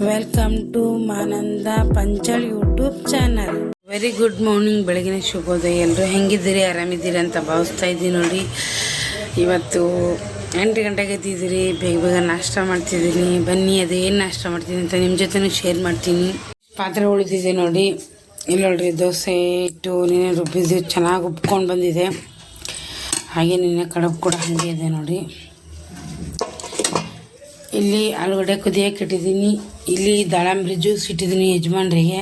Welcome to ಮಾನಂದ ಪಂಚಳ್ YouTube channel. Very good morning, ಬೆಳಗಿನ ಶುಭೋದಯ. ಎಲ್ಲರೂ ಹೆಂಗಿದ್ದೀರಿ, ಆರಾಮಿದ್ದೀರಿ ಅಂತ ಭಾವಿಸ್ತಾ ಇದ್ದೀನಿ. ನೋಡಿ, ಇವತ್ತು 8 ಗಂಟೆಗೆ ಎದ್ದಿದ್ದೀರಿ, ಬೇಗ ಬೇಗ ನಾಷ್ಟ ಮಾಡ್ತಿದ್ದೀನಿ. ಬನ್ನಿ, ಅದೇನು ನಾಷ್ಟ ಮಾಡ್ತೀನಿ ಅಂತ ನಿಮ್ಮ ಜೊತೆನೂ ಶೇರ್ ಮಾಡ್ತೀನಿ. ಪಾತ್ರೆ ಉಳಿದಿದೆ ನೋಡಿ, ಇಲ್ಲಿ ನೋಡ್ರಿ, ದೋಸೆ ಇಟ್ಟು ನೆನೆ ರುಬ್ಬಿದ್ದು ಚೆನ್ನಾಗಿ ಉಬ್ಕೊಂಡು ಬಂದಿದೆ. ಹಾಗೆ ನೆನೆ ಕಡುಬು ಕೂಡ ಹಾಗೆ ಇದೆ ನೋಡಿ. ಇಲ್ಲಿ ಆಲೂಗಡ್ಡೆ ಕುದಿಯೋಕೆ ಇಟ್ಟಿದ್ದೀನಿ. ಇಲ್ಲಿ ದಾಳಂಬ್ರಿ ಜ್ಯೂಸ್ ಇಟ್ಟಿದ್ದೀನಿ ಯಜಮಾನ್ರಿಗೆ.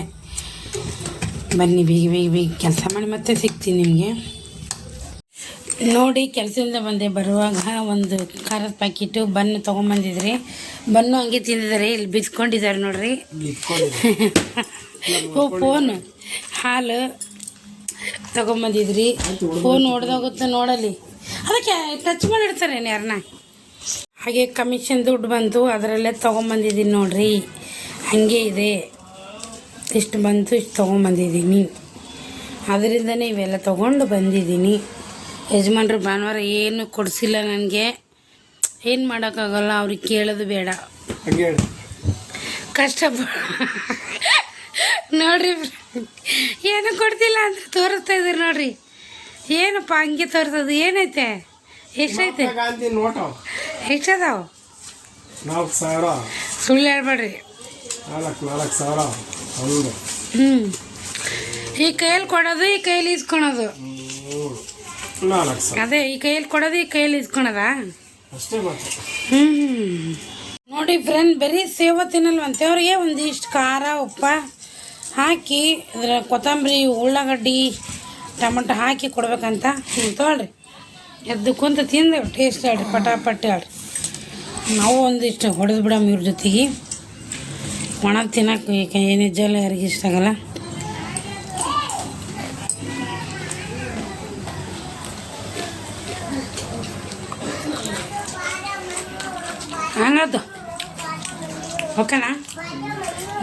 ಬನ್ನಿ, ಬೇಗ ಬೇಗ ಬೇಗ ಕೆಲಸ ಮಾಡಿ ಮತ್ತೆ ಸಿಗ್ತೀನಿ ನಿಮಗೆ. ನೋಡಿ, ಕೆಲಸದಿಂದ ಬಂದೆ. ಬರುವಾಗ ಒಂದು ಖಾರದ ಪ್ಯಾಕೆಟು ಬನ್ನು ತೊಗೊಂಬಂದಿದ್ರಿ. ಬನ್ನು ಹಂಗೆ ತಿಂದಿದ್ದಾರೆ. ಇಲ್ಲಿ ಬಿದ್ಕೊಂಡಿದ್ದಾರೆ ನೋಡ್ರಿ. ಫೋನ್ ಹಾಲು ತೊಗೊಂಬಂದಿದ್ರಿ. ಫೋನ್ ಹೊಡೆದೋಗುತ್ತೆ ನೋಡಲಿ, ಅದಕ್ಕೆ ಟಚ್ ಮಾಡಿಡ್ತಾರೆ ಯಾರನ್ನ. ಹಾಗೆ ಕಮಿಷನ್ ದುಡ್ಡು ಬಂತು, ಅದರಲ್ಲೇ ತೊಗೊಂಬಂದಿದ್ದೀನಿ ನೋಡ್ರಿ. ಹಾಗೆ ಇದೆ, ಇಷ್ಟು ಬಂತು, ಇಷ್ಟು ತೊಗೊಂಬಂದಿದ್ದೀನಿ. ಅದರಿಂದನೇ ಇವೆಲ್ಲ ತೊಗೊಂಡು ಬಂದಿದ್ದೀನಿ. ಯಜಮಾನ್ರು ಭಾನುವಾರ ಏನು ಕೊಡಿಸಿಲ್ಲ ನನಗೆ. ಏನು ಮಾಡೋಕ್ಕಾಗಲ್ಲ, ಅವ್ರಿಗೆ ಕೇಳೋದು ಬೇಡ, ಕಷ್ಟಪಡ ನೋಡ್ರಿ. ಏನು ಕೊಡ್ತಿಲ್ಲ ಅಂದರೆ ತೋರಿಸ್ತಾ ಇದ್ದೀರಿ ನೋಡ್ರಿ. ಏನಪ್ಪ ಹಂಗೆ ತೋರಿಸೋದು? ಏನೈತೆ? ಎಷ್ಟೈತೆ? ಎಷ್ಟದಾವ? 4,000. ಸುಳ್ಳು ಹೇಳ್ಬೇಡ್ರಿ. 4,000. ಈ ಕೈಯಲ್ಲಿ ಕೊಡೋದು, ಈ ಕೈಯಲ್ಲಿ ಇಸ್ಕೊಳೋದು. ಅದೇ, ಈ ಕೈಯಲ್ಲಿ ಕೊಡೋದು, ಈ ಕೈಯಲ್ಲಿ ಇಸ್ಕೊಳೋದ? ನೋಡಿ ಫ್ರೆಂಡ್, ಬರೀ ಸೇವ ತಿನ್ನಲ್ವಂತೆ ಅವ್ರಿಗೆ. ಒಂದಿಷ್ಟು ಖಾರ ಉಪ್ಪ ಹಾಕಿ, ಅದರ ಕೊತ್ತಂಬರಿ, ಉಳ್ಳಾಗಡ್ಡಿ, ಟೊಮೆಟೊ ಹಾಕಿ ಕೊಡ್ಬೇಕಂತ. ತೊಗೊಳ್ರಿ, ಎದ್ದು ಕುಂತ ತಿಂದು ಟೇಸ್ಟ್ ಹೇಳ್ರಿ, ಪಟಾಪಟ್ಟಿ ಹೇಳ್ರಿ. ನಾವು ಒಂದಿಷ್ಟು ಹೊಡೆದು ಬಿಡಮ್ಮ ಇವ್ರ ಜೊತೆಗೆ. ಒಣ ತಿನ್ನೋಕೆ ಏನು ಜಲ ಯಾರಿಗೆ ಇಷ್ಟ ಆಗಲ್ಲ. ಹಂಗದು ಓಕೆನಾ?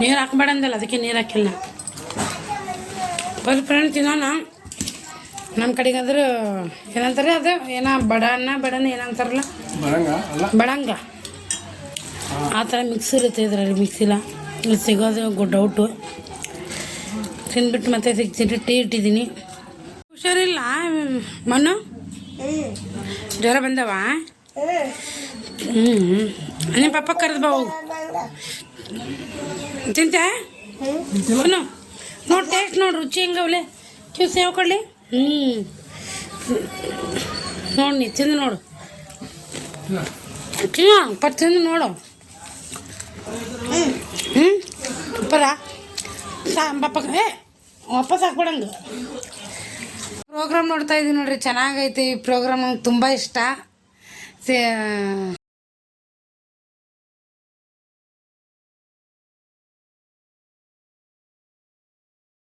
ನೀರು ಹಾಕ್ಬೇಡ ಅಂದಲ್ಲ, ಅದಕ್ಕೆ ನೀರು ಹಾಕಿಲ್ಲ. ಬರೀ ಫ್ರೆಂಡ್ ತಿನ್ನೋಣ. ನಮ್ಮ ಕಡೆಗಾದ್ರೆ ಏನಂತಾರೆ, ಅದು ಏನೋ ಬಡಾನ ಏನಂತಾರಲ್ಲ, ಬಡಂಗ, ಆ ಥರ ಮಿಕ್ಸ್ ಇರುತ್ತೆ ಇದರಲ್ಲಿ. ಮಿಕ್ಸಿಲ್ಲ, ಇಲ್ಲಿ ಸಿಗೋದು ಡೌಟು. ತಿಂದ್ಬಿಟ್ಟು ಮತ್ತೆ ಸಿಗ್ತೀನಿ. ಟೀ ಇಟ್ಟಿದ್ದೀನಿ. ಹುಷಾರಿಲ್ಲ ಮಣ್ಣು? ಜ್ವರ ಬಂದವ? ನಿಮ್ಮ ಪಪ್ಪ ಕರೆದು ಬಾ, ಹೋಗು. ತಿಂತೆ? ನೋಡಿ ಟೇಸ್ಟ್ ನೋಡು, ರುಚಿ ಹೆಂಗವ್ಲೆ. ಜ್ಯೂಸ್ ಯಾವ ಕೊಡಲಿ? ನೋಡಿ, ನೀ ತಿಂದು ನೋಡು. ತಿಂದು ನೋಡು. ಉಪ್ಪರ ಪಪ್ಪ ವಾಪಸ್ ಹಾಕ್ಬಿಡಂಗೆ. ಪ್ರೋಗ್ರಾಮ್ ನೋಡ್ತಾ ಇದ್ದೀನಿ ನೋಡ್ರಿ, ಚೆನ್ನಾಗೈತೆ ಈ ಪ್ರೋಗ್ರಾಮ್. ನಂಗೆ ತುಂಬ ಇಷ್ಟ.